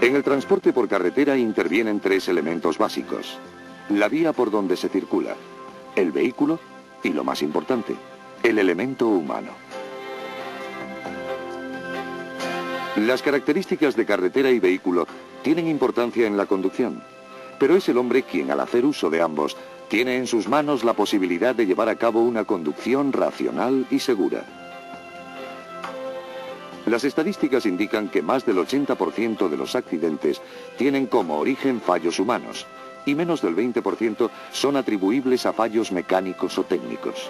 En el transporte por carretera intervienen tres elementos básicos: la vía por donde se circula, el vehículo y, lo más importante, el elemento humano. Las características de carretera y vehículo tienen importancia en la conducción, pero es el hombre quien, al hacer uso de ambos, tiene en sus manos la posibilidad de llevar a cabo una conducción racional y segura. Las estadísticas indican que más del 80% de los accidentes tienen como origen fallos humanos, y menos del 20% son atribuibles a fallos mecánicos o técnicos.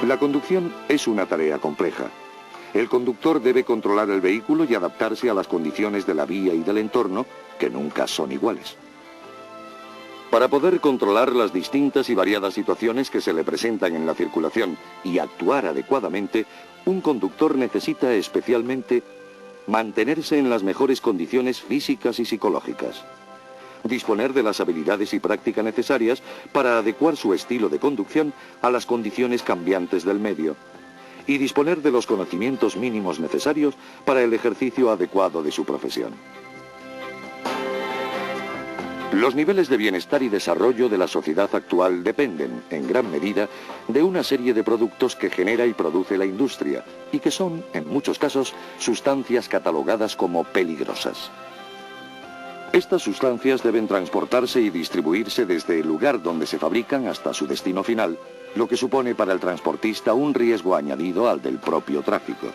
La conducción es una tarea compleja. El conductor debe controlar el vehículo y adaptarse a las condiciones de la vía y del entorno, que nunca son iguales. Para poder controlar las distintas y variadas situaciones que se le presentan en la circulación y actuar adecuadamente, un conductor necesita especialmente mantenerse en las mejores condiciones físicas y psicológicas, disponer de las habilidades y práctica necesarias para adecuar su estilo de conducción a las condiciones cambiantes del medio, y disponer de los conocimientos mínimos necesarios para el ejercicio adecuado de su profesión. Los niveles de bienestar y desarrollo de la sociedad actual dependen, en gran medida, de una serie de productos que genera y produce la industria, y que son, en muchos casos, sustancias catalogadas como peligrosas. Estas sustancias deben transportarse y distribuirse desde el lugar donde se fabrican hasta su destino final, lo que supone para el transportista un riesgo añadido al del propio tráfico.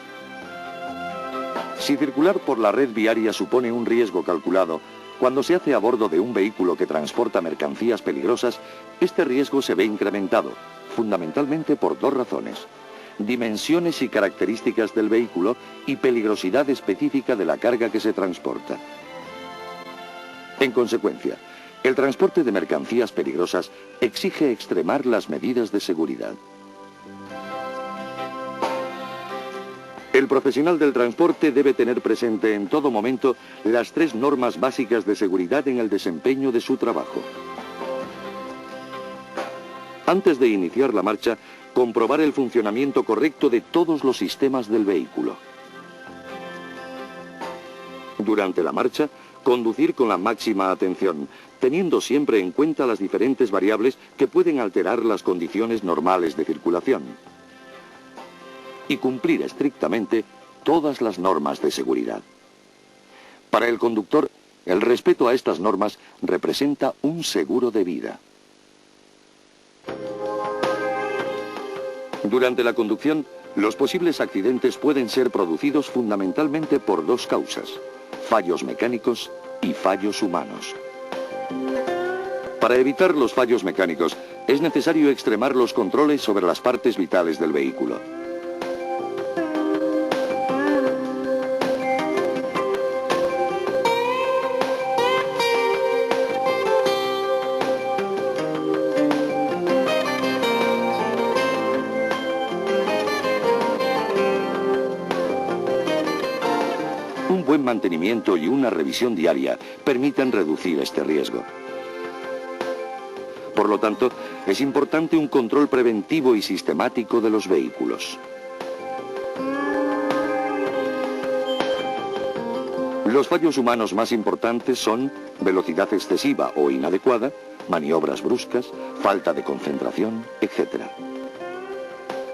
Si circular por la red viaria supone un riesgo calculado, cuando se hace a bordo de un vehículo que transporta mercancías peligrosas, este riesgo se ve incrementado, fundamentalmente por dos razones: dimensiones y características del vehículo y peligrosidad específica de la carga que se transporta. En consecuencia, el transporte de mercancías peligrosas exige extremar las medidas de seguridad. El profesional del transporte debe tener presente en todo momento las tres normas básicas de seguridad en el desempeño de su trabajo. Antes de iniciar la marcha, comprobar el funcionamiento correcto de todos los sistemas del vehículo. Durante la marcha, conducir con la máxima atención, teniendo siempre en cuenta las diferentes variables que pueden alterar las condiciones normales de circulación. Y cumplir estrictamente todas las normas de seguridad. Para el conductor, el respeto a estas normas representa un seguro de vida. Durante la conducción, los posibles accidentes pueden ser producidos fundamentalmente por dos causas: fallos mecánicos y fallos humanos. Para evitar los fallos mecánicos, es necesario extremar los controles sobre las partes vitales del vehículo. Un buen mantenimiento y una revisión diaria permiten reducir este riesgo. Por lo tanto, es importante un control preventivo y sistemático de los vehículos. Los fallos humanos más importantes son velocidad excesiva o inadecuada, maniobras bruscas, falta de concentración, etc.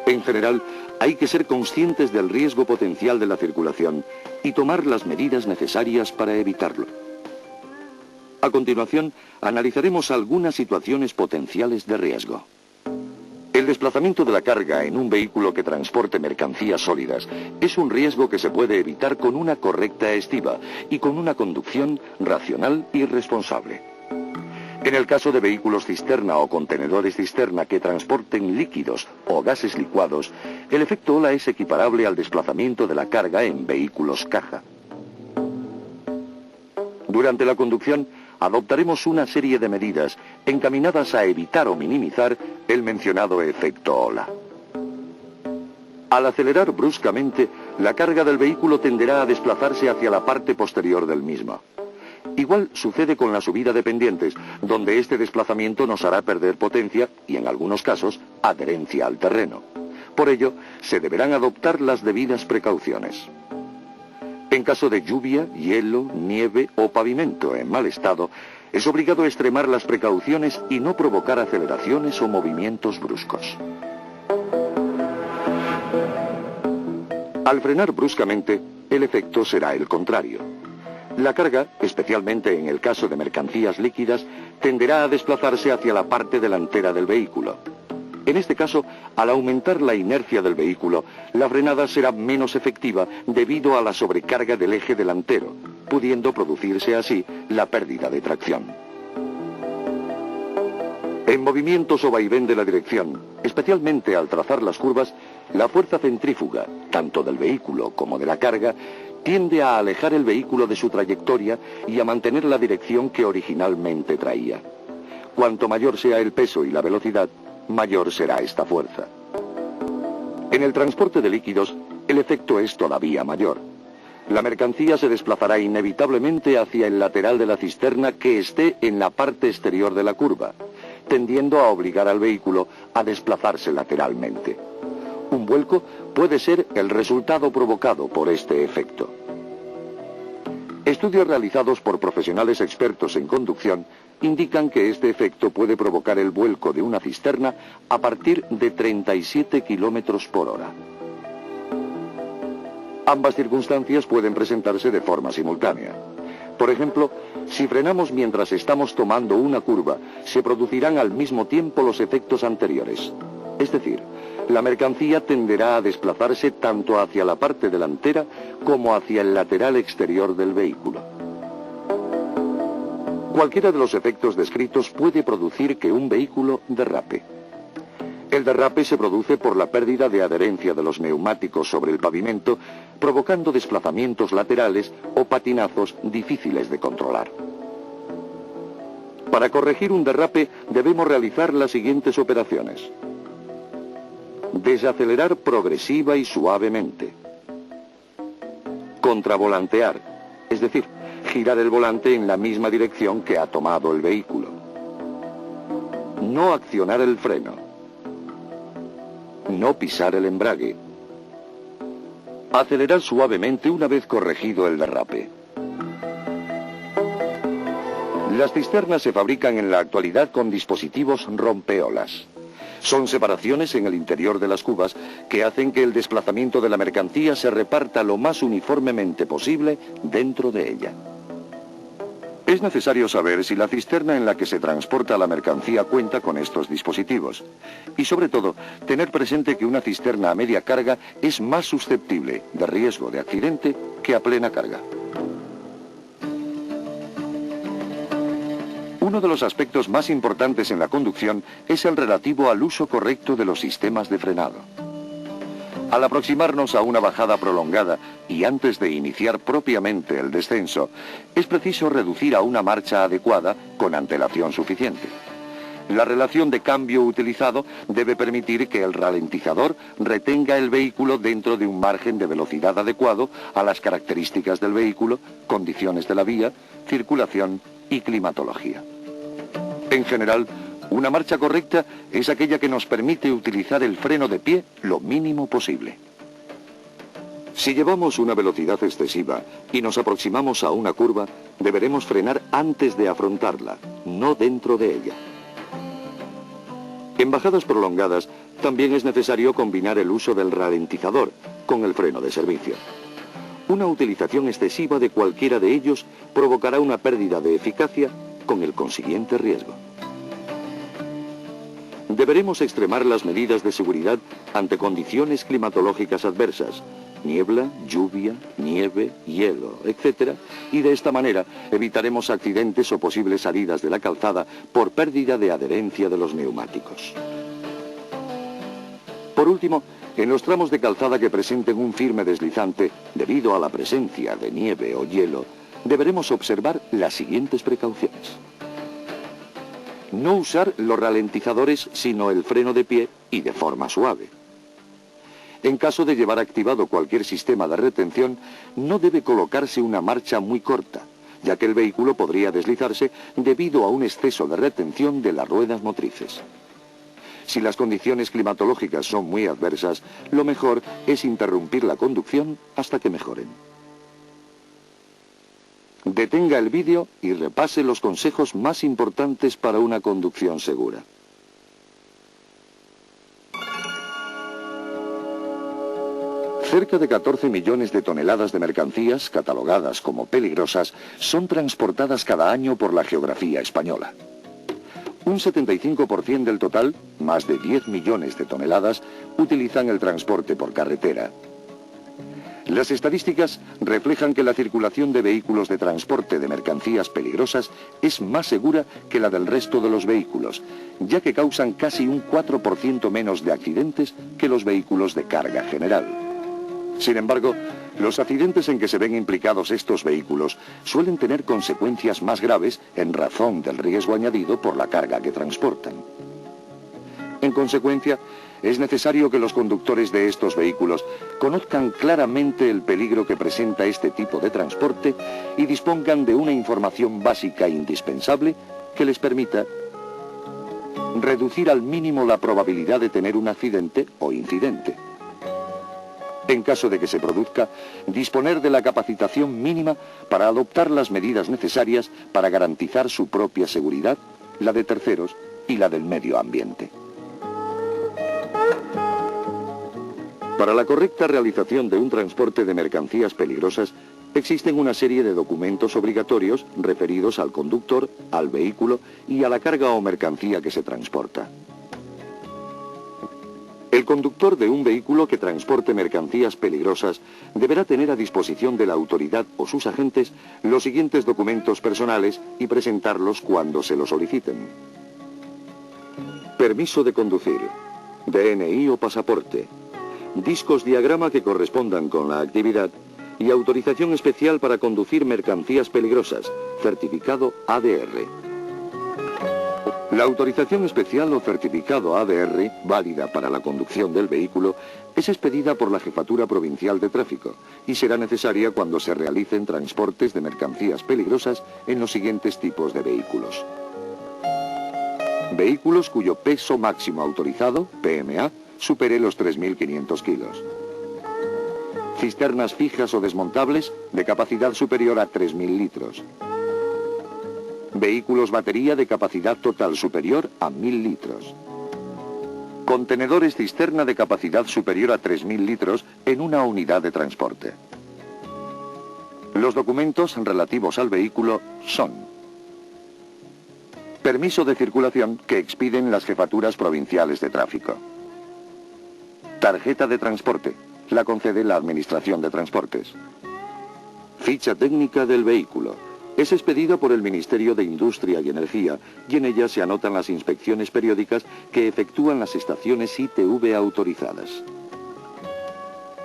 En general, hay que ser conscientes del riesgo potencial de la circulación y tomar las medidas necesarias para evitarlo. A continuación, analizaremos algunas situaciones potenciales de riesgo. El desplazamiento de la carga en un vehículo que transporte mercancías sólidas es un riesgo que se puede evitar con una correcta estiba y con una conducción racional y responsable. En el caso de vehículos cisterna o contenedores cisterna que transporten líquidos o gases licuados, el efecto ola es equiparable al desplazamiento de la carga en vehículos caja. Durante la conducción, adoptaremos una serie de medidas encaminadas a evitar o minimizar el mencionado efecto ola. Al acelerar bruscamente, la carga del vehículo tenderá a desplazarse hacia la parte posterior del mismo. Igual sucede con la subida de pendientes, donde este desplazamiento nos hará perder potencia y, en algunos casos, adherencia al terreno. Por ello, se deberán adoptar las debidas precauciones. En caso de lluvia, hielo, nieve o pavimento en mal estado, es obligado a extremar las precauciones y no provocar aceleraciones o movimientos bruscos. Al frenar bruscamente, el efecto será el contrario. La carga, especialmente en el caso de mercancías líquidas, tenderá a desplazarse hacia la parte delantera del vehículo. En este caso, al aumentar la inercia del vehículo, la frenada será menos efectiva debido a la sobrecarga del eje delantero, pudiendo producirse así la pérdida de tracción. En movimientos o vaivén de la dirección, especialmente al trazar las curvas, la fuerza centrífuga, tanto del vehículo como de la carga, tiende a alejar el vehículo de su trayectoria y a mantener la dirección que originalmente traía. Cuanto mayor sea el peso y la velocidad, mayor será esta fuerza. En el transporte de líquidos, el efecto es todavía mayor. La mercancía se desplazará inevitablemente hacia el lateral de la cisterna que esté en la parte exterior de la curva, tendiendo a obligar al vehículo a desplazarse lateralmente. Un vuelco puede ser el resultado provocado por este efecto. Estudios realizados por profesionales expertos en conducción indican que este efecto puede provocar el vuelco de una cisterna a partir de 37 kilómetros por hora. Ambas circunstancias pueden presentarse de forma simultánea. Por ejemplo, si frenamos mientras estamos tomando una curva, se producirán al mismo tiempo los efectos anteriores. Es decir, la mercancía tenderá a desplazarse tanto hacia la parte delantera como hacia el lateral exterior del vehículo. Cualquiera de los efectos descritos puede producir que un vehículo derrape. El derrape se produce por la pérdida de adherencia de los neumáticos sobre el pavimento, provocando desplazamientos laterales o patinazos difíciles de controlar. Para corregir un derrape debemos realizar las siguientes operaciones. Desacelerar progresiva y suavemente. Contravolantear, es decir, girar el volante en la misma dirección que ha tomado el vehículo. No accionar el freno. No pisar el embrague. Acelerar suavemente una vez corregido el derrape. Las cisternas se fabrican en la actualidad con dispositivos rompeolas. Son separaciones en el interior de las cubas que hacen que el desplazamiento de la mercancía se reparta lo más uniformemente posible dentro de ella. Es necesario saber si la cisterna en la que se transporta la mercancía cuenta con estos dispositivos. Y sobre todo, tener presente que una cisterna a media carga es más susceptible de riesgo de accidente que a plena carga. Uno de los aspectos más importantes en la conducción es el relativo al uso correcto de los sistemas de frenado. Al aproximarnos a una bajada prolongada y antes de iniciar propiamente el descenso, es preciso reducir a una marcha adecuada con antelación suficiente. La relación de cambio utilizado debe permitir que el ralentizador retenga el vehículo dentro de un margen de velocidad adecuado a las características del vehículo, condiciones de la vía, circulación y climatología. En general, una marcha correcta es aquella que nos permite utilizar el freno de pie lo mínimo posible. Si llevamos una velocidad excesiva y nos aproximamos a una curva, deberemos frenar antes de afrontarla, no dentro de ella. En bajadas prolongadas, también es necesario combinar el uso del ralentizador con el freno de servicio. Una utilización excesiva de cualquiera de ellos provocará una pérdida de eficacia con el consiguiente riesgo. Deberemos extremar las medidas de seguridad ante condiciones climatológicas adversas, niebla, lluvia, nieve, hielo, etc. Y de esta manera evitaremos accidentes o posibles salidas de la calzada por pérdida de adherencia de los neumáticos. Por último, en los tramos de calzada que presenten un firme deslizante, debido a la presencia de nieve o hielo, deberemos observar las siguientes precauciones. No usar los ralentizadores, sino el freno de pie y de forma suave. En caso de llevar activado cualquier sistema de retención, no debe colocarse una marcha muy corta, ya que el vehículo podría deslizarse debido a un exceso de retención de las ruedas motrices. Si las condiciones climatológicas son muy adversas, lo mejor es interrumpir la conducción hasta que mejoren. Detenga el vídeo y repase los consejos más importantes para una conducción segura. Cerca de 14 millones de toneladas de mercancías, catalogadas como peligrosas, son transportadas cada año por la geografía española. Un 75% del total, más de 10 millones de toneladas, utilizan el transporte por carretera. Las estadísticas reflejan que la circulación de vehículos de transporte de mercancías peligrosas es más segura que la del resto de los vehículos, ya que causan casi un 4% menos de accidentes que los vehículos de carga general. Sin embargo, los accidentes en que se ven implicados estos vehículos suelen tener consecuencias más graves en razón del riesgo añadido por la carga que transportan. En consecuencia, es necesario que los conductores de estos vehículos conozcan claramente el peligro que presenta este tipo de transporte y dispongan de una información básica e indispensable que les permita reducir al mínimo la probabilidad de tener un accidente o incidente. En caso de que se produzca, disponer de la capacitación mínima para adoptar las medidas necesarias para garantizar su propia seguridad, la de terceros y la del medio ambiente. Para la correcta realización de un transporte de mercancías peligrosas, existen una serie de documentos obligatorios referidos al conductor, al vehículo y a la carga o mercancía que se transporta. El conductor de un vehículo que transporte mercancías peligrosas deberá tener a disposición de la autoridad o sus agentes los siguientes documentos personales y presentarlos cuando se lo soliciten. Permiso de conducir, DNI o pasaporte, discos diagrama que correspondan con la actividad y autorización especial para conducir mercancías peligrosas, certificado ADR. La autorización especial o certificado ADR, válida para la conducción del vehículo, es expedida por la Jefatura Provincial de Tráfico y será necesaria cuando se realicen transportes de mercancías peligrosas en los siguientes tipos de vehículos. Vehículos cuyo peso máximo autorizado, PMA, supere los 3.500 kilos. Cisternas fijas o desmontables de capacidad superior a 3.000 litros. Vehículos batería de capacidad total superior a 1.000 litros. Contenedores cisterna de capacidad superior a 3.000 litros en una unidad de transporte. Los documentos relativos al vehículo son: permiso de circulación que expiden las jefaturas provinciales de tráfico. Tarjeta de transporte, la concede la Administración de Transportes. Ficha técnica del vehículo. Es expedida por el Ministerio de Industria y Energía y en ella se anotan las inspecciones periódicas que efectúan las estaciones ITV autorizadas.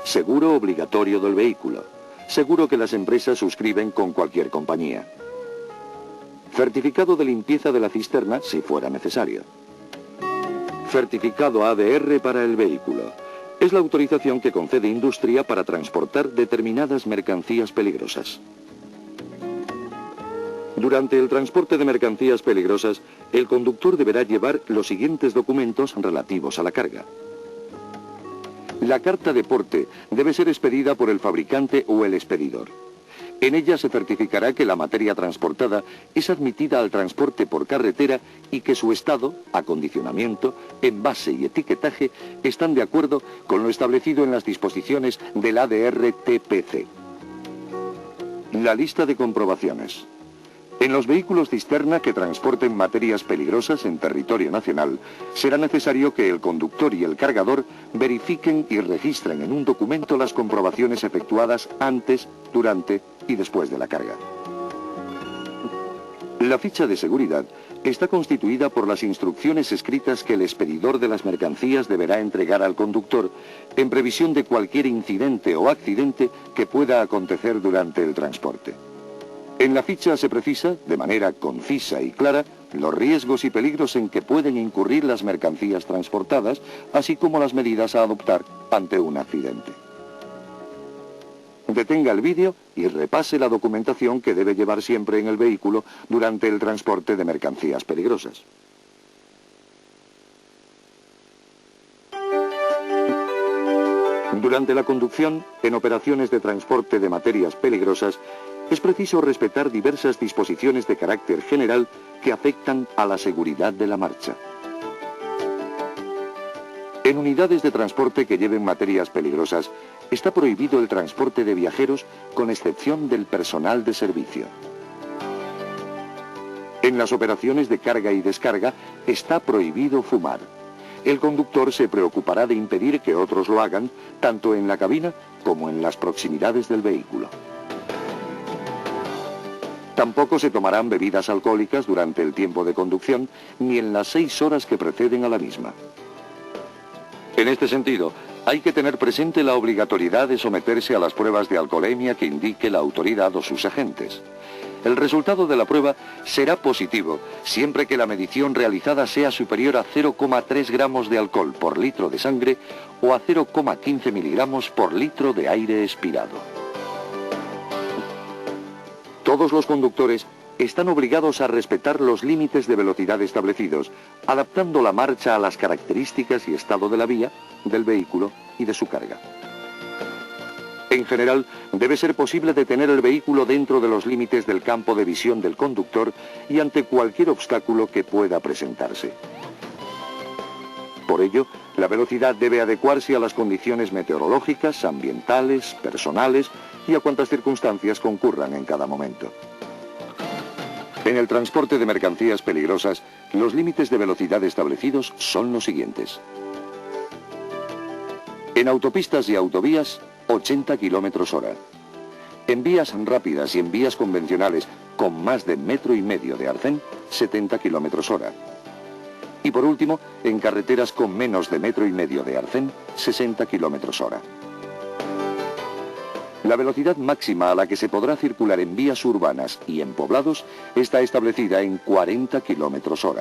Seguro obligatorio del vehículo. Seguro que las empresas suscriben con cualquier compañía. Certificado de limpieza de la cisterna si fuera necesario. Certificado ADR para el vehículo. Es la autorización que concede Industria para transportar determinadas mercancías peligrosas. Durante el transporte de mercancías peligrosas, el conductor deberá llevar los siguientes documentos relativos a la carga. La carta de porte debe ser expedida por el fabricante o el expedidor. En ella se certificará que la materia transportada es admitida al transporte por carretera y que su estado, acondicionamiento, envase y etiquetaje están de acuerdo con lo establecido en las disposiciones del ADR-TPC. La lista de comprobaciones. En los vehículos cisterna que transporten materias peligrosas en territorio nacional, será necesario que el conductor y el cargador verifiquen y registren en un documento las comprobaciones efectuadas antes, durante y después de la carga. La ficha de seguridad está constituida por las instrucciones escritas que el expedidor de las mercancías deberá entregar al conductor en previsión de cualquier incidente o accidente que pueda acontecer durante el transporte. En la ficha se precisa, de manera concisa y clara, los riesgos y peligros en que pueden incurrir las mercancías transportadas, así como las medidas a adoptar ante un accidente. Detenga el vídeo y repase la documentación que debe llevar siempre en el vehículo durante el transporte de mercancías peligrosas. Durante la conducción, en operaciones de transporte de materias peligrosas, es preciso respetar diversas disposiciones de carácter general que afectan a la seguridad de la marcha. En unidades de transporte que lleven materias peligrosas, está prohibido el transporte de viajeros con excepción del personal de servicio. En las operaciones de carga y descarga está prohibido fumar. El conductor se preocupará de impedir que otros lo hagan, tanto en la cabina como en las proximidades del vehículo. Tampoco se tomarán bebidas alcohólicas durante el tiempo de conducción, ni en las 6 horas que preceden a la misma. En este sentido, hay que tener presente la obligatoriedad de someterse a las pruebas de alcoholemia que indique la autoridad o sus agentes. El resultado de la prueba será positivo, siempre que la medición realizada sea superior a 0,3 gramos de alcohol por litro de sangre o a 0,15 miligramos por litro de aire expirado. Todos los conductores están obligados a respetar los límites de velocidad establecidos, adaptando la marcha a las características y estado de la vía, del vehículo y de su carga. En general, debe ser posible detener el vehículo dentro de los límites del campo de visión del conductor y ante cualquier obstáculo que pueda presentarse. Por ello, la velocidad debe adecuarse a las condiciones meteorológicas, ambientales, personales y a cuantas circunstancias concurran en cada momento. En el transporte de mercancías peligrosas, los límites de velocidad establecidos son los siguientes. En autopistas y autovías, 80 km/h. En vías rápidas y en vías convencionales con más de 1,5 metros de arcén, 70 km/h. Y por último, en carreteras con menos de 1,5 metros de arcén, 60 km/h. La velocidad máxima a la que se podrá circular en vías urbanas y en poblados está establecida en 40 km/h.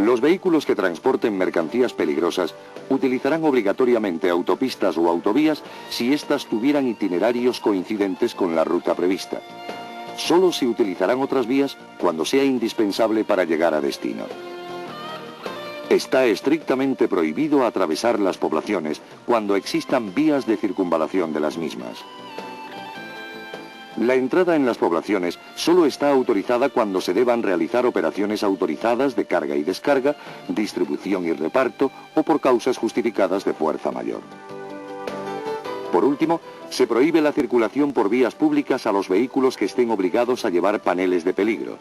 Los vehículos que transporten mercancías peligrosas utilizarán obligatoriamente autopistas o autovías si éstas tuvieran itinerarios coincidentes con la ruta prevista. Solo se utilizarán otras vías cuando sea indispensable para llegar a destino. Está estrictamente prohibido atravesar las poblaciones cuando existan vías de circunvalación de las mismas. La entrada en las poblaciones solo está autorizada cuando se deban realizar operaciones autorizadas de carga y descarga, distribución y reparto o por causas justificadas de fuerza mayor. Por último, se prohíbe la circulación por vías públicas a los vehículos que estén obligados a llevar paneles de peligro.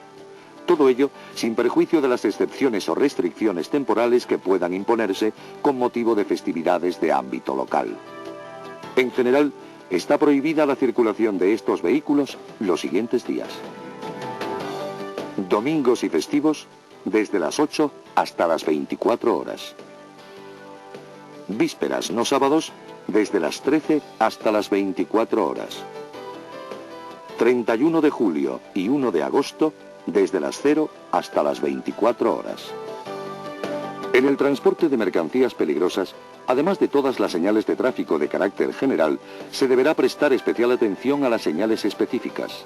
Todo ello sin perjuicio de las excepciones o restricciones temporales que puedan imponerse con motivo de festividades de ámbito local. En general, está prohibida la circulación de estos vehículos los siguientes días. Domingos y festivos, desde las 8 hasta las 24 horas. Vísperas, no sábados, desde las 13 hasta las 24 horas. 31 de julio y 1 de agosto, desde las 0 hasta las 24 horas. En el transporte de mercancías peligrosas, además de todas las señales de tráfico de carácter general, se deberá prestar especial atención a las señales específicas.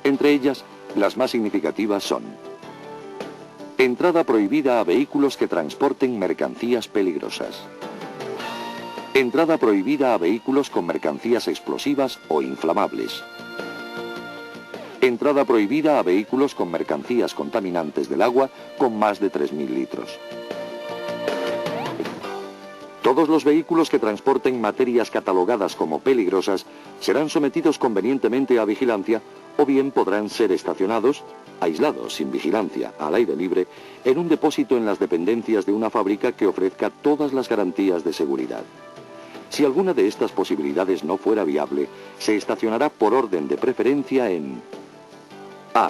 Entre ellas, las más significativas son: entrada prohibida a vehículos que transporten mercancías peligrosas. Entrada prohibida a vehículos con mercancías explosivas o inflamables. Entrada prohibida a vehículos con mercancías contaminantes del agua con más de 3.000 litros. Todos los vehículos que transporten materias catalogadas como peligrosas serán sometidos convenientemente a vigilancia o bien podrán ser estacionados, aislados, sin vigilancia, al aire libre, en un depósito en las dependencias de una fábrica que ofrezca todas las garantías de seguridad. Si alguna de estas posibilidades no fuera viable, se estacionará por orden de preferencia en A.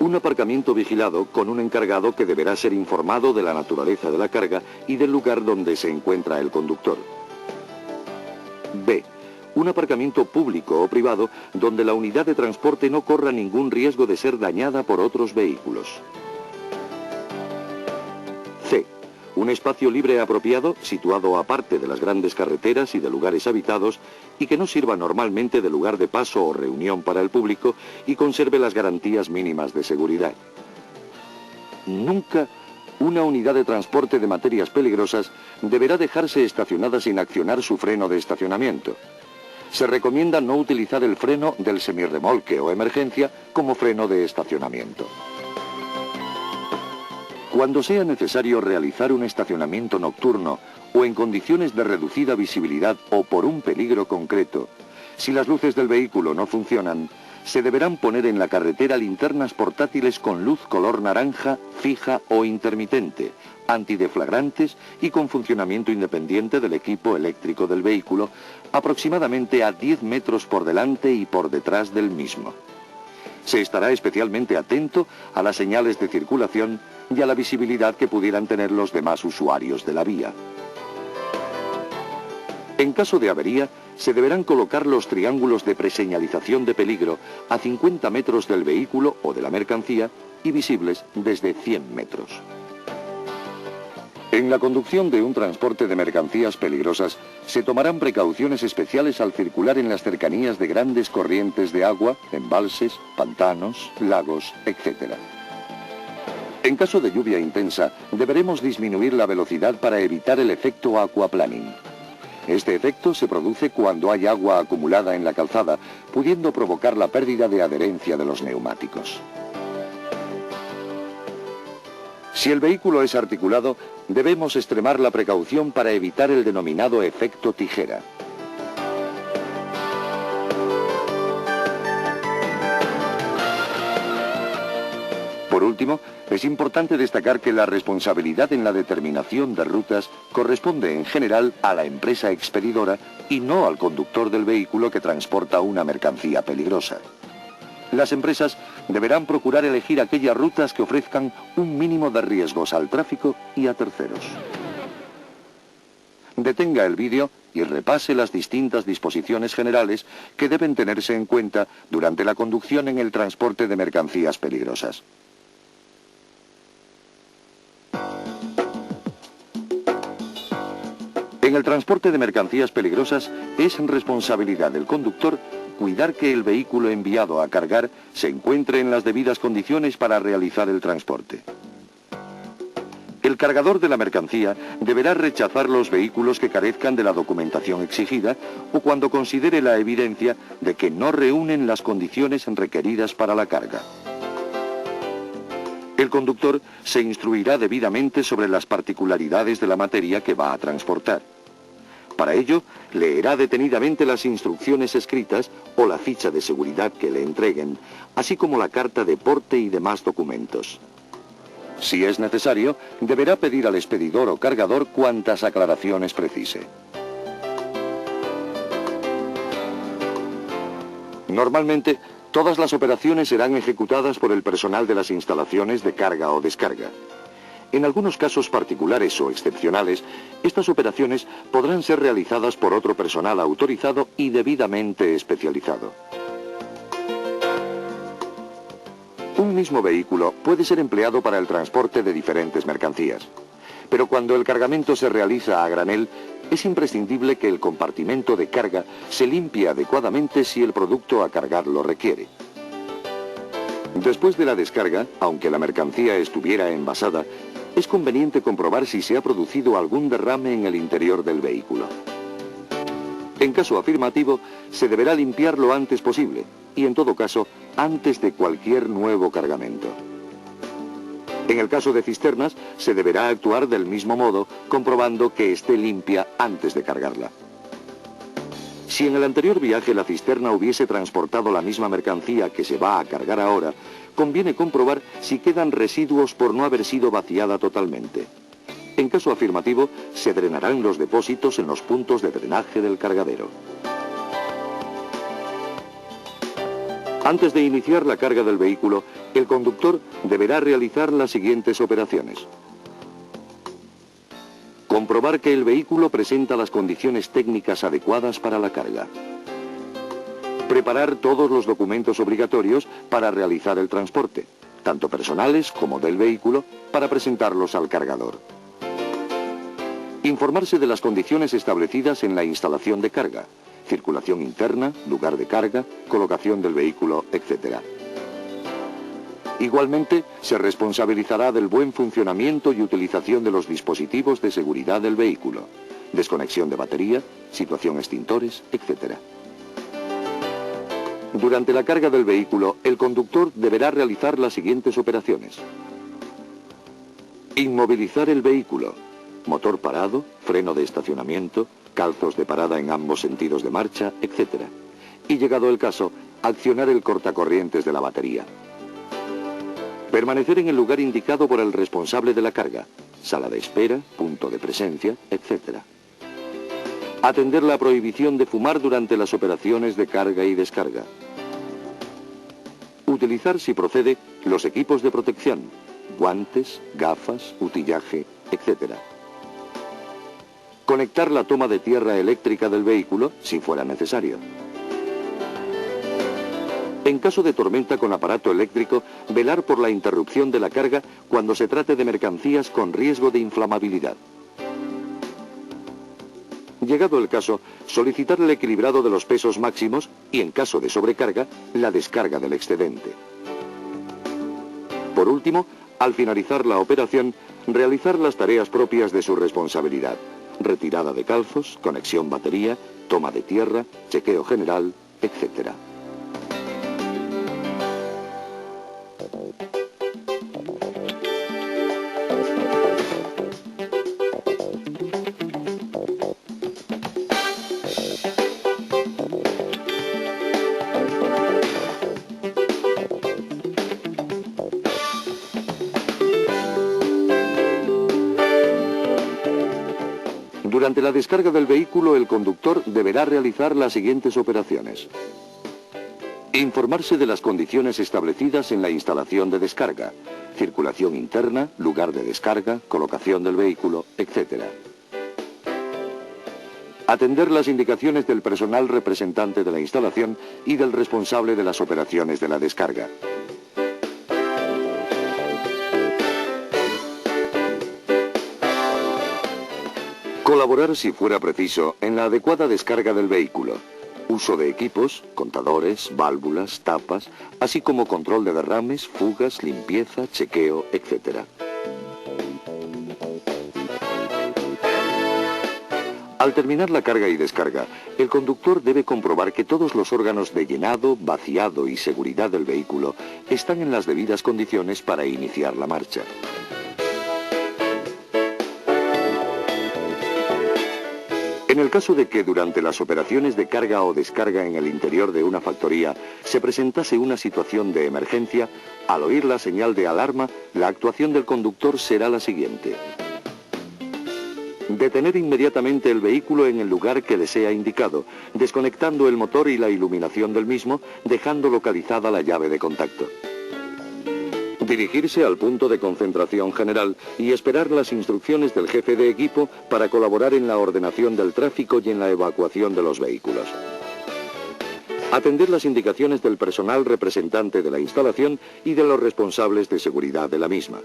Un aparcamiento vigilado con un encargado que deberá ser informado de la naturaleza de la carga y del lugar donde se encuentra el conductor. B. Un aparcamiento público o privado donde la unidad de transporte no corra ningún riesgo de ser dañada por otros vehículos. C. Un espacio libre apropiado situado aparte de las grandes carreteras y de lugares habitados y que no sirva normalmente de lugar de paso o reunión para el público y conserve las garantías mínimas de seguridad. Nunca una unidad de transporte de materias peligrosas deberá dejarse estacionada sin accionar su freno de estacionamiento. se recomienda no utilizar el freno del semirremolque o emergencia como freno de estacionamiento. Cuando sea necesario realizar un estacionamiento nocturno o en condiciones de reducida visibilidad o por un peligro concreto, si las luces del vehículo no funcionan, se deberán poner en la carretera linternas portátiles con luz color naranja, fija o intermitente, antideflagrantes y con funcionamiento independiente del equipo eléctrico del vehículo, aproximadamente a 10 metros por delante y por detrás del mismo. Se estará especialmente atento a las señales de circulación y a la visibilidad que pudieran tener los demás usuarios de la vía. En caso de avería, se deberán colocar los triángulos de preseñalización de peligro a 50 metros del vehículo o de la mercancía y visibles desde 100 metros. En la conducción de un transporte de mercancías peligrosas, se tomarán precauciones especiales al circular en las cercanías de grandes corrientes de agua, embalses, pantanos, lagos, etc. En caso de lluvia intensa, deberemos disminuir la velocidad para evitar el efecto aquaplaning. Este efecto se produce cuando hay agua acumulada en la calzada, pudiendo provocar la pérdida de adherencia de los neumáticos. Si el vehículo es articulado, debemos extremar la precaución para evitar el denominado efecto tijera. Por último, es importante destacar que la responsabilidad en la determinación de rutas corresponde en general a la empresa expedidora y no al conductor del vehículo que transporta una mercancía peligrosa. Las empresas deberán procurar elegir aquellas rutas que ofrezcan un mínimo de riesgos al tráfico y a terceros. Detenga el vídeo y repase las distintas disposiciones generales que deben tenerse en cuenta durante la conducción en el transporte de mercancías peligrosas. En el transporte de mercancías peligrosas es responsabilidad del conductor cuidar que el vehículo enviado a cargar se encuentre en las debidas condiciones para realizar el transporte. El cargador de la mercancía deberá rechazar los vehículos que carezcan de la documentación exigida o cuando considere la evidencia de que no reúnen las condiciones requeridas para la carga. El conductor se instruirá debidamente sobre las particularidades de la materia que va a transportar. Para ello, leerá detenidamente las instrucciones escritas o la ficha de seguridad que le entreguen, así como la carta de porte y demás documentos. Si es necesario, deberá pedir al expedidor o cargador cuantas aclaraciones precise. Normalmente, todas las operaciones serán ejecutadas por el personal de las instalaciones de carga o descarga. En algunos casos particulares o excepcionales, estas operaciones podrán ser realizadas por otro personal autorizado y debidamente especializado. Un mismo vehículo puede ser empleado para el transporte de diferentes mercancías, pero cuando el cargamento se realiza a granel, es imprescindible que el compartimento de carga se limpie adecuadamente si el producto a cargar lo requiere. Después de la descarga, aunque la mercancía estuviera envasada, es conveniente comprobar si se ha producido algún derrame en el interior del vehículo. En caso afirmativo, se deberá limpiar lo antes posible y, en todo caso, antes de cualquier nuevo cargamento. En el caso de cisternas, se deberá actuar del mismo modo, comprobando que esté limpia antes de cargarla. Si en el anterior viaje la cisterna hubiese transportado la misma mercancía que se va a cargar ahora, conviene comprobar si quedan residuos por no haber sido vaciada totalmente. En caso afirmativo, se drenarán los depósitos en los puntos de drenaje del cargadero. Antes de iniciar la carga del vehículo, el conductor deberá realizar las siguientes operaciones. Comprobar que el vehículo presenta las condiciones técnicas adecuadas para la carga. Preparar todos los documentos obligatorios para realizar el transporte, tanto personales como del vehículo, para presentarlos al cargador. Informarse de las condiciones establecidas en la instalación de carga, circulación interna, lugar de carga, colocación del vehículo, etc. Igualmente, se responsabilizará del buen funcionamiento y utilización de los dispositivos de seguridad del vehículo, desconexión de batería, situación extintores, etc. Durante la carga del vehículo, el conductor deberá realizar las siguientes operaciones. Inmovilizar el vehículo. Motor parado, freno de estacionamiento, calzos de parada en ambos sentidos de marcha, etc. Y llegado el caso, accionar el cortacorrientes de la batería. Permanecer en el lugar indicado por el responsable de la carga, sala de espera, punto de presencia, etc. Atender la prohibición de fumar durante las operaciones de carga y descarga. Utilizar, si procede, los equipos de protección, guantes, gafas, utillaje, etc. Conectar la toma de tierra eléctrica del vehículo, si fuera necesario. En caso de tormenta con aparato eléctrico, velar por la interrupción de la carga cuando se trate de mercancías con riesgo de inflamabilidad. Llegado el caso, solicitar el equilibrado de los pesos máximos y, en caso de sobrecarga, la descarga del excedente. Por último, al finalizar la operación, realizar las tareas propias de su responsabilidad. Retirada de calzos, conexión batería, toma de tierra, chequeo general, etc. Durante la descarga del vehículo, el conductor deberá realizar las siguientes operaciones. Informarse de las condiciones establecidas en la instalación de descarga, circulación interna, lugar de descarga, colocación del vehículo, etc. Atender las indicaciones del personal representante de la instalación y del responsable de las operaciones de la descarga. Colaborar, si fuera preciso, en la adecuada descarga del vehículo. Uso de equipos, contadores, válvulas, tapas, así como control de derrames, fugas, limpieza, chequeo, etc. Al terminar la carga y descarga, el conductor debe comprobar que todos los órganos de llenado, vaciado y seguridad del vehículo están en las debidas condiciones para iniciar la marcha. En el caso de que durante las operaciones de carga o descarga en el interior de una factoría se presentase una situación de emergencia, al oír la señal de alarma, la actuación del conductor será la siguiente. Detener inmediatamente el vehículo en el lugar que desea indicado, desconectando el motor y la iluminación del mismo, dejando localizada la llave de contacto. Dirigirse al punto de concentración general y esperar las instrucciones del jefe de equipo para colaborar en la ordenación del tráfico y en la evacuación de los vehículos. Atender las indicaciones del personal representante de la instalación y de los responsables de seguridad de la misma.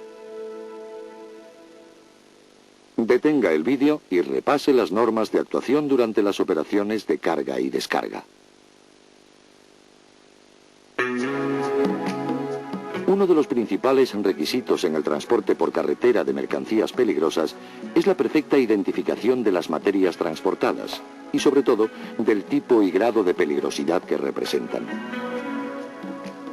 Detenga el vídeo y repase las normas de actuación durante las operaciones de carga y descarga. Uno de los principales requisitos en el transporte por carretera de mercancías peligrosas es la perfecta identificación de las materias transportadas y, sobre todo, del tipo y grado de peligrosidad que representan.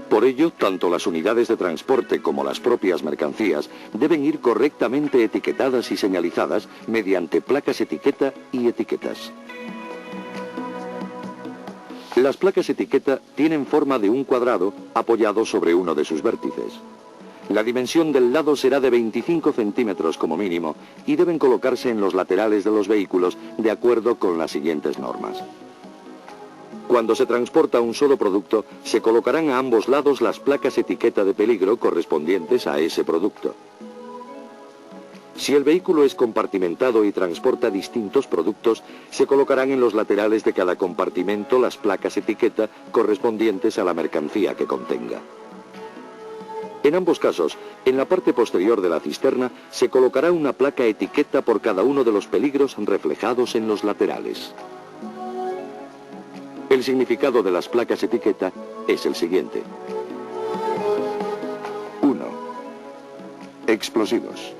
Por ello, tanto las unidades de transporte como las propias mercancías deben ir correctamente etiquetadas y señalizadas mediante placas etiqueta y etiquetas. Las placas etiqueta tienen forma de un cuadrado apoyado sobre uno de sus vértices. La dimensión del lado será de 25 centímetros como mínimo y deben colocarse en los laterales de los vehículos de acuerdo con las siguientes normas. Cuando se transporta un solo producto, se colocarán a ambos lados las placas etiqueta de peligro correspondientes a ese producto. Si el vehículo es compartimentado y transporta distintos productos, se colocarán en los laterales de cada compartimento las placas etiqueta correspondientes a la mercancía que contenga. En ambos casos, en la parte posterior de la cisterna, se colocará una placa etiqueta por cada uno de los peligros reflejados en los laterales. El significado de las placas etiqueta es el siguiente. 1. Explosivos.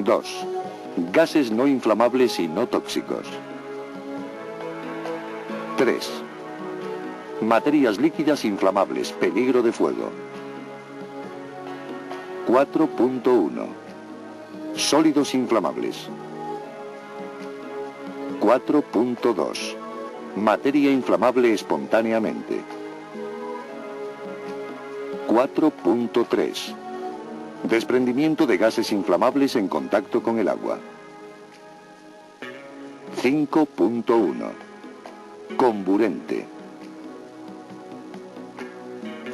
2. Gases no inflamables y no tóxicos. 3. Materias líquidas inflamables, peligro de fuego. 4.1. Sólidos inflamables. 4.2. Materia inflamable espontáneamente. 4.3. Desprendimiento de gases inflamables en contacto con el agua. 5.1. Comburente.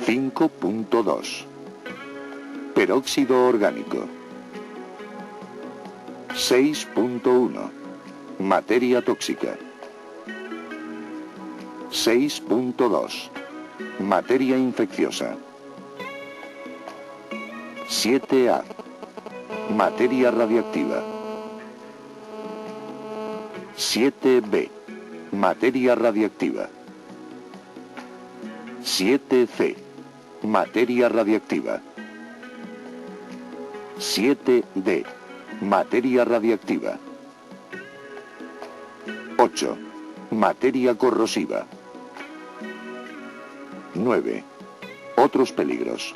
5.2. Peróxido orgánico. 6.1. Materia tóxica. 6.2. Materia infecciosa. 7A. Materia radiactiva. 7B. Materia radiactiva. 7C. Materia radiactiva. 7D. Materia radiactiva. 8. Materia corrosiva. 9. Otros peligros.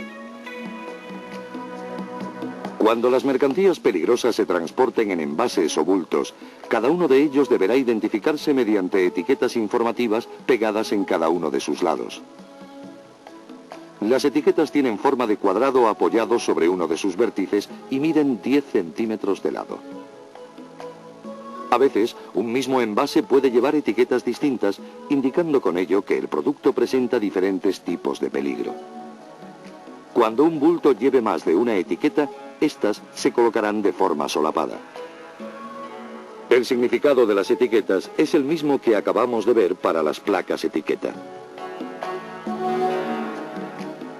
Cuando las mercancías peligrosas se transporten en envases o bultos, cada uno de ellos deberá identificarse mediante etiquetas informativas pegadas en cada uno de sus lados. Las etiquetas tienen forma de cuadrado apoyado sobre uno de sus vértices y miden 10 centímetros de lado. A veces, un mismo envase puede llevar etiquetas distintas, indicando con ello que el producto presenta diferentes tipos de peligro. Cuando un bulto lleve más de una etiqueta, estas se colocarán de forma solapada. El significado de las etiquetas es el mismo que acabamos de ver para las placas etiqueta.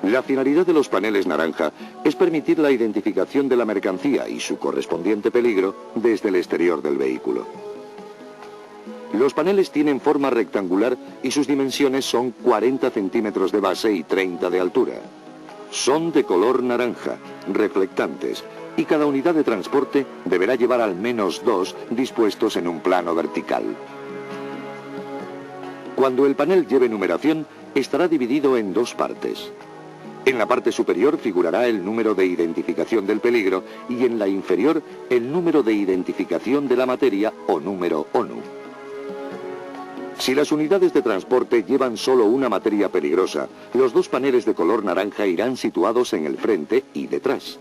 La finalidad de los paneles naranja es permitir la identificación de la mercancía y su correspondiente peligro desde el exterior del vehículo. Los paneles tienen forma rectangular y sus dimensiones son 40 centímetros de base y 30 de altura. Son de color naranja, reflectantes, y cada unidad de transporte deberá llevar al menos 2 dispuestos en un plano vertical. Cuando el panel lleve numeración, estará dividido en 2 partes. En la parte superior figurará el número de identificación del peligro y en la inferior el número de identificación de la materia o número ONU. Si las unidades de transporte llevan solo una materia peligrosa, los 2 paneles de color naranja irán situados en el frente y detrás.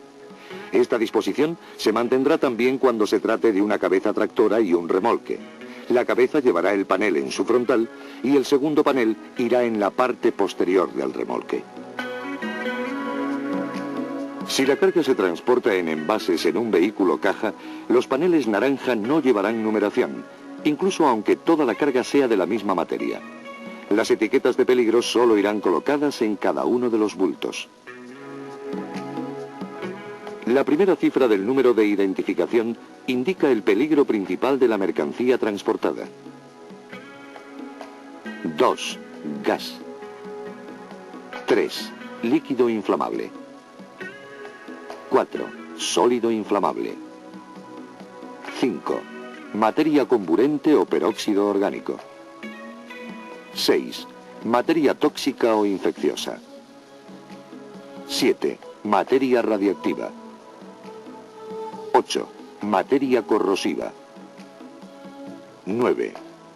Esta disposición se mantendrá también cuando se trate de una cabeza tractora y un remolque. La cabeza llevará el panel en su frontal y el segundo panel irá en la parte posterior del remolque. Si la carga se transporta en envases en un vehículo caja, los paneles naranja no llevarán numeración, incluso aunque toda la carga sea de la misma materia. Las etiquetas de peligro solo irán colocadas en cada uno de los bultos. La primera cifra del número de identificación indica el peligro principal de la mercancía transportada. 2. Gas. 3. Líquido inflamable. 4. Sólido inflamable. 5. Materia comburente o peróxido orgánico. 6. Materia tóxica o infecciosa. 7. Materia radiactiva. 8. Materia corrosiva. 9.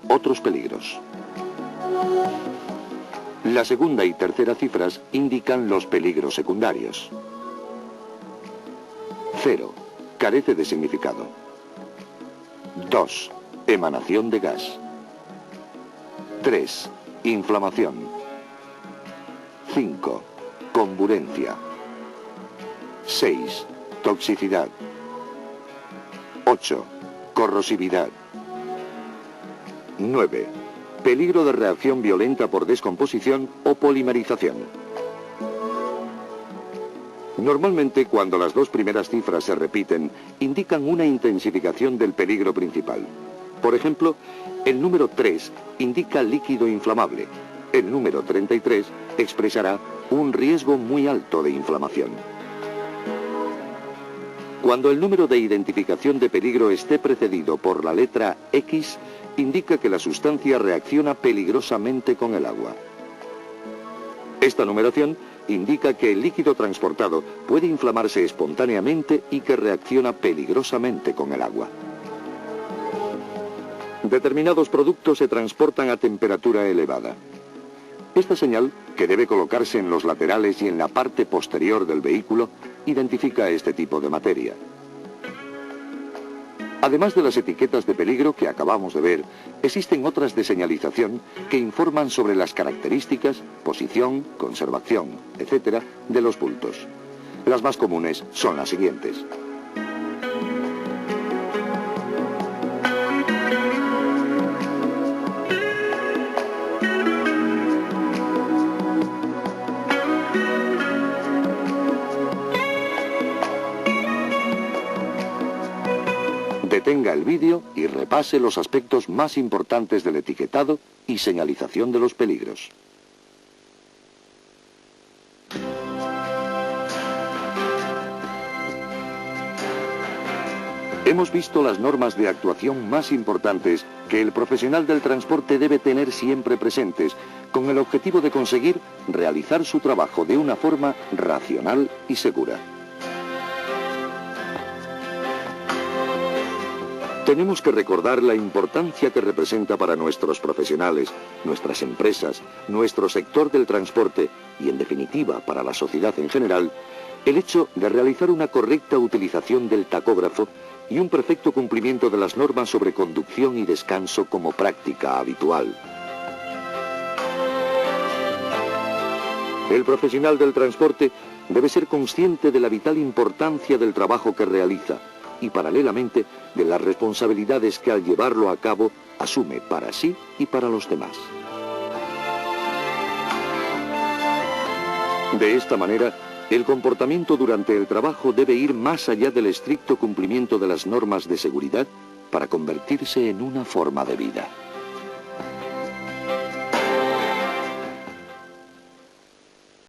Otros peligros. La segunda y tercera cifras indican los peligros secundarios. 0. Carece de significado. 2. Emanación de gas. 3. Inflamación. 5. Comburencia. 6. Toxicidad. 8. Corrosividad. 9. Peligro de reacción violenta por descomposición o polimerización. Normalmente, cuando las 2 primeras cifras se repiten, indican una intensificación del peligro principal. Por ejemplo, el número 3 indica líquido inflamable. El número 33 expresará un riesgo muy alto de inflamación. Cuando el número de identificación de peligro esté precedido por la letra X, indica que la sustancia reacciona peligrosamente con el agua. Esta numeración indica que el líquido transportado puede inflamarse espontáneamente y que reacciona peligrosamente con el agua. Determinados productos se transportan a temperatura elevada. Esta señal, que debe colocarse en los laterales y en la parte posterior del vehículo, identifica este tipo de materia. Además de las etiquetas de peligro que acabamos de ver, existen otras de señalización que informan sobre las características, posición, conservación, etc. de los bultos. Las más comunes son las siguientes. Detenga el vídeo y repase los aspectos más importantes del etiquetado y señalización de los peligros. Hemos visto las normas de actuación más importantes que el profesional del transporte debe tener siempre presentes, con el objetivo de conseguir realizar su trabajo de una forma racional y segura. Tenemos que recordar la importancia que representa para nuestros profesionales, nuestras empresas, nuestro sector del transporte y, en definitiva, para la sociedad en general, el hecho de realizar una correcta utilización del tacógrafo y un perfecto cumplimiento de las normas sobre conducción y descanso como práctica habitual. El profesional del transporte debe ser consciente de la vital importancia del trabajo que realiza y, paralelamente, de las responsabilidades que al llevarlo a cabo asume para sí y para los demás. De esta manera, el comportamiento durante el trabajo debe ir más allá del estricto cumplimiento de las normas de seguridad para convertirse en una forma de vida.